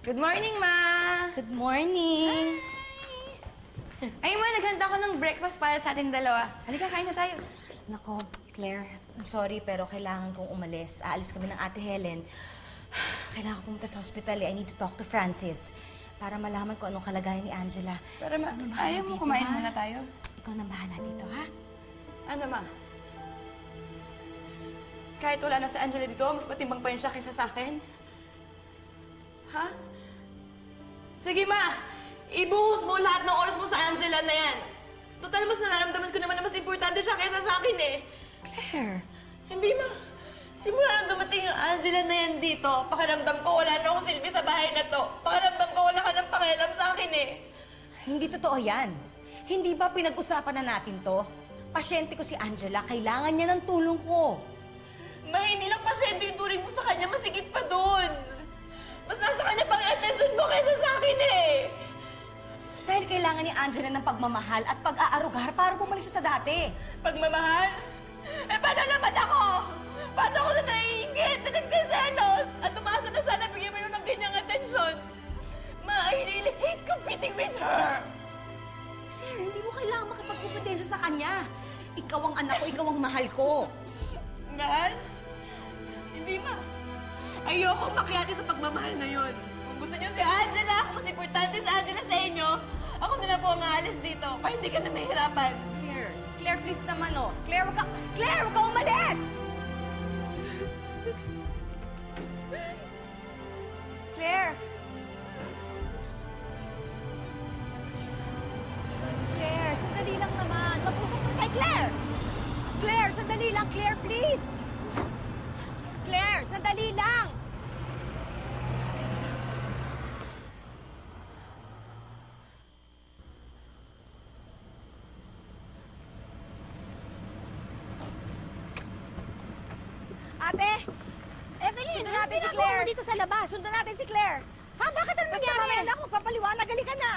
Good morning, Ma! Good morning! Ay, Ma, naghanda ko ng breakfast para sa ating dalawa. Halika, kain na tayo. Nako, Claire, I'm sorry pero kailangan kong umalis. Aalis kami ng Ate Helen. Kailangan ko pumunta sa hospital eh. I need to talk to Francis para malaman ko anong kalagayan ni Angela. Pero, Ma, bahala ayaw mo dito, kumain ha? muna tayo? Ikaw nang bahala dito, ha? Ano, Ma? Kahit wala na si Angela dito, mas matimbang pa rin siya kaysa sa akin? Ha? Sige, Ma! Ibuhos mo lahat ng oras mo sa Angela na yan. Total, mas nararamdaman ko naman na mas importante siya kaysa sa akin eh. Claire! Hindi, Ma. Simula nang dumating yung Angela na yan dito, pakiramdam ko wala na akong silbi sa bahay na to. Pakiramdam ko wala ka ng pakialam sa akin eh. Hindi totoo yan. Hindi ba pinag-usapan na natin to? Pasyente ko si Angela. Kailangan niya ng tulong ko. Ma, hindi lang pasyente yung turing mo sa kanya, masigit pa doon. Mas nasa kanya pang attention mo kaysa sa akin eh. Dahil kailangan ni Angela ng pagmamahal at pag-aarugar para bumalik siya sa dati. Pagmamahal? Eh, paano naman ako? Paano ako na naiingit, na nagsiselos? At umasa na sana bigyan mo ng ganyang atensyon? Ma, I really hate competing with her. Claire, hindi mo kailangan makapag-kompetensya sa kanya. Ikaw ang anak ko, ikaw ang mahal ko. Mahal? Hindi, Ma. Ayoko makiati sa pagmamahal na yun. Kung gusto niyo si Angela, kung mas importante si Angela sa inyo, ako na lang po ang aalis dito para hindi ka na mahirapan. Claire, Claire, please naman, oh. Claire, wag ka umalis! Claire! Claire, sandali lang naman. Mag-usap mo kay Claire! Claire, sandali lang. Claire, please! Claire, sandali lang! Ate! Evelyn, Sundan ano natin si ginagawa Claire. mo dito sa labas? Sundan natin si Claire. Ha? Bakit ano Basta nangyari? mamaya na ako magpapaliwanag. Halika na.